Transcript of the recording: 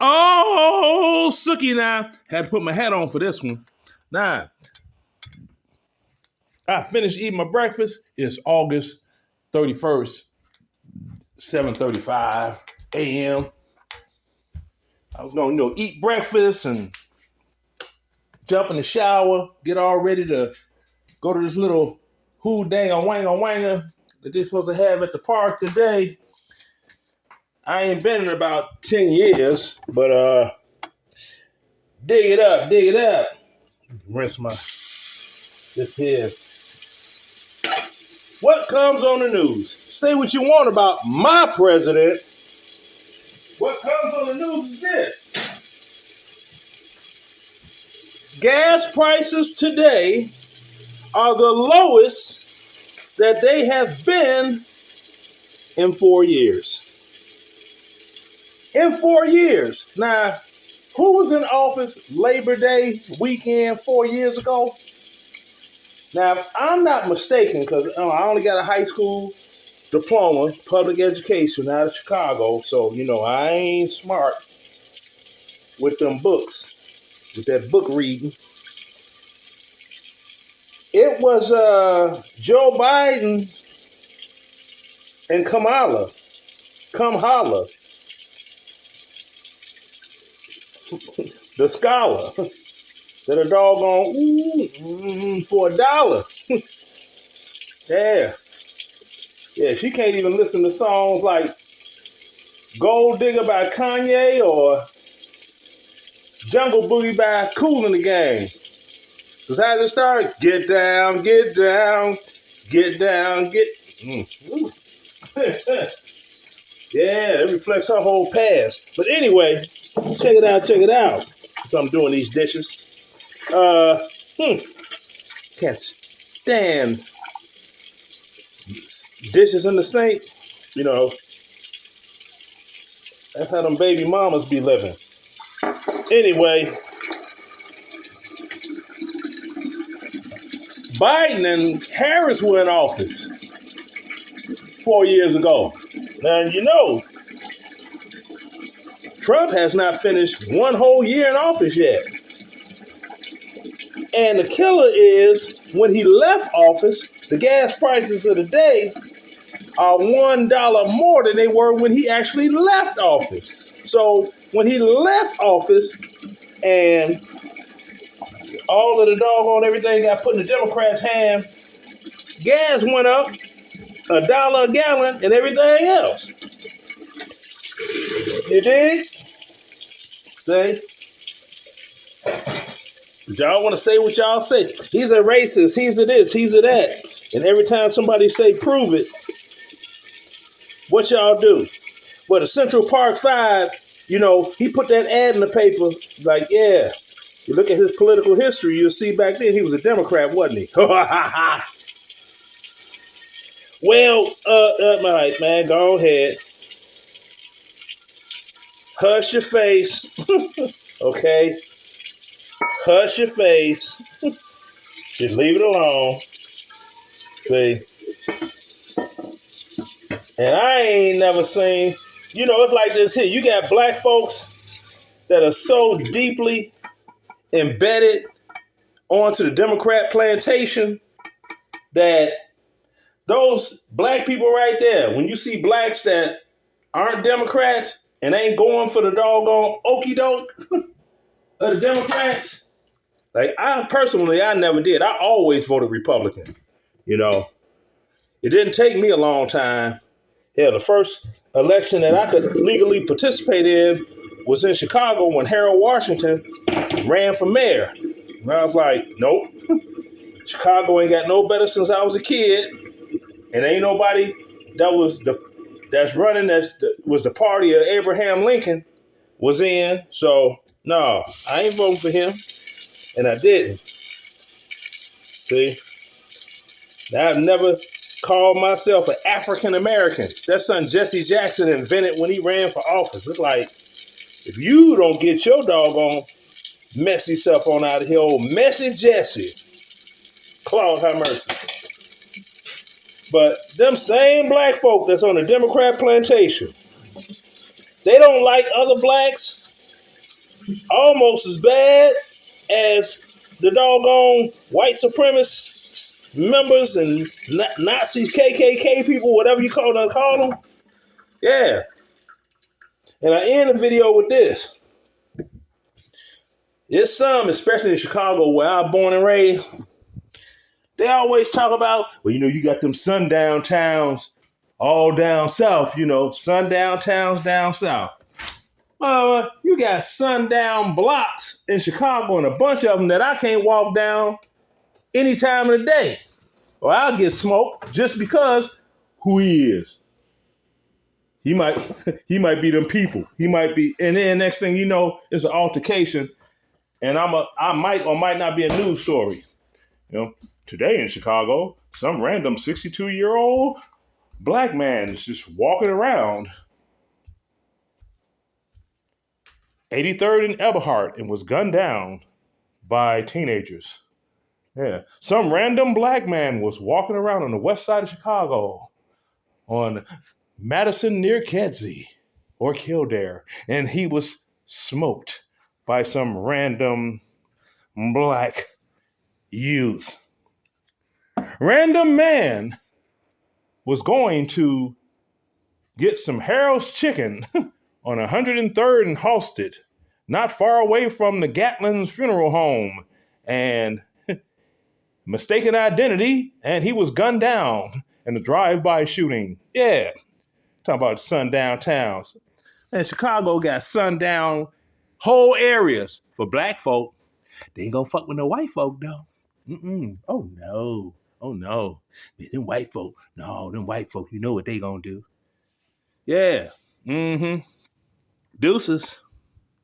Oh, Sookie now. Had to put my hat on for this one. Now, I finished eating my breakfast. It's August 31st, 7:35 a.m. I was going to, eat breakfast and jump in the shower, get all ready to go to this little who dang a wanga that they're supposed to have at the park today. I ain't been in about 10 years, but dig it up. Rinse this here. What comes on the news? Say what you want about my president. What comes on the news is this. Gas prices today are the lowest that they have been in 4 years. In 4 years. Now, who was in office Labor Day weekend 4 years ago? Now, if I'm not mistaken, because I only got a high school diploma, public education out of Chicago, so, I ain't smart with them books, with that book reading. It was Joe Biden and Kamala. The scholar. That a doggone for $1. Yeah. Yeah, she can't even listen to songs like Gold Digger by Kanye or Jungle Boogie by Kool and the Gang. Because how does it start? Get down, get down, get down, get... Yeah, it reflects her whole past. But anyway, check it out. So I'm doing these dishes. Can't stand dishes in the sink. That's how them baby mamas be living. Anyway, Biden and Harris were in office 4 years ago. Now, Trump has not finished one whole year in office yet. And the killer is, when he left office, the gas prices of the day are $1 more than they were when he actually left office. So when he left office and all of the doggone everything got put in the Democrats' hand, gas went up $1 a gallon and everything else. You dig? See? But y'all want to say what y'all say. He's a racist. He's a this. He's a that. And every time somebody say prove it, what y'all do? Well, the Central Park 5, he put that ad in the paper. Like, yeah. You look at his political history, you'll see back then he was a Democrat, wasn't he? Well, all right, man, go ahead. Hush your face. Okay? Hush your face. Just leave it alone. See? And I ain't never seen, it's like this here. You got black folks that are so deeply embedded onto the Democrat plantation that those black people right there, when you see blacks that aren't Democrats and ain't going for the doggone okie doke of the Democrats, like I never did. I always voted Republican. It didn't take me a long time. Hell, the first election that I could legally participate in was in Chicago when Harold Washington ran for mayor. And I was like, nope. Chicago ain't got no better since I was a kid. And ain't nobody that's running was the party of Abraham Lincoln was in. So, no, I ain't voting for him. And I didn't. See? I've never called myself an African American. That's something Jesse Jackson invented when he ran for office. It's like, if you don't get your doggone messy self on out of here, old messy Jesse. Claude have mercy. But them same black folk that's on the Democrat plantation, they don't like other blacks almost as bad as the doggone white supremacist members and Nazis, KKK people, whatever you call them. Yeah. And I end the video with this. There's some, especially in Chicago, where I was born and raised, they always talk about, well, you got them sundown towns all down south, sundown towns down south. You got sundown blocks in Chicago and a bunch of them that I can't walk down any time of the day. Or I'll get smoked just because who he is. He might be them people. He might be, and then next thing you know, it's an altercation, and I might or might not be a news story. Today in Chicago, some random 62-year-old black man is just walking around 83rd and Eberhard and was gunned down by teenagers. Yeah. Some random black man was walking around on the west side of Chicago on Madison near Kedzie or Kildare, and he was smoked by some random black youth. Random man was going to get some Harold's chicken on 103rd and Halsted, not far away from the Gatlin's funeral home, and mistaken identity, and he was gunned down in a drive-by shooting. Yeah, talking about sundown towns. And Chicago got sundown whole areas for black folk. They ain't gonna fuck with no white folk, though. Oh, no. Oh, no. Man, them white folk, you know what they gonna do. Yeah. Deuces.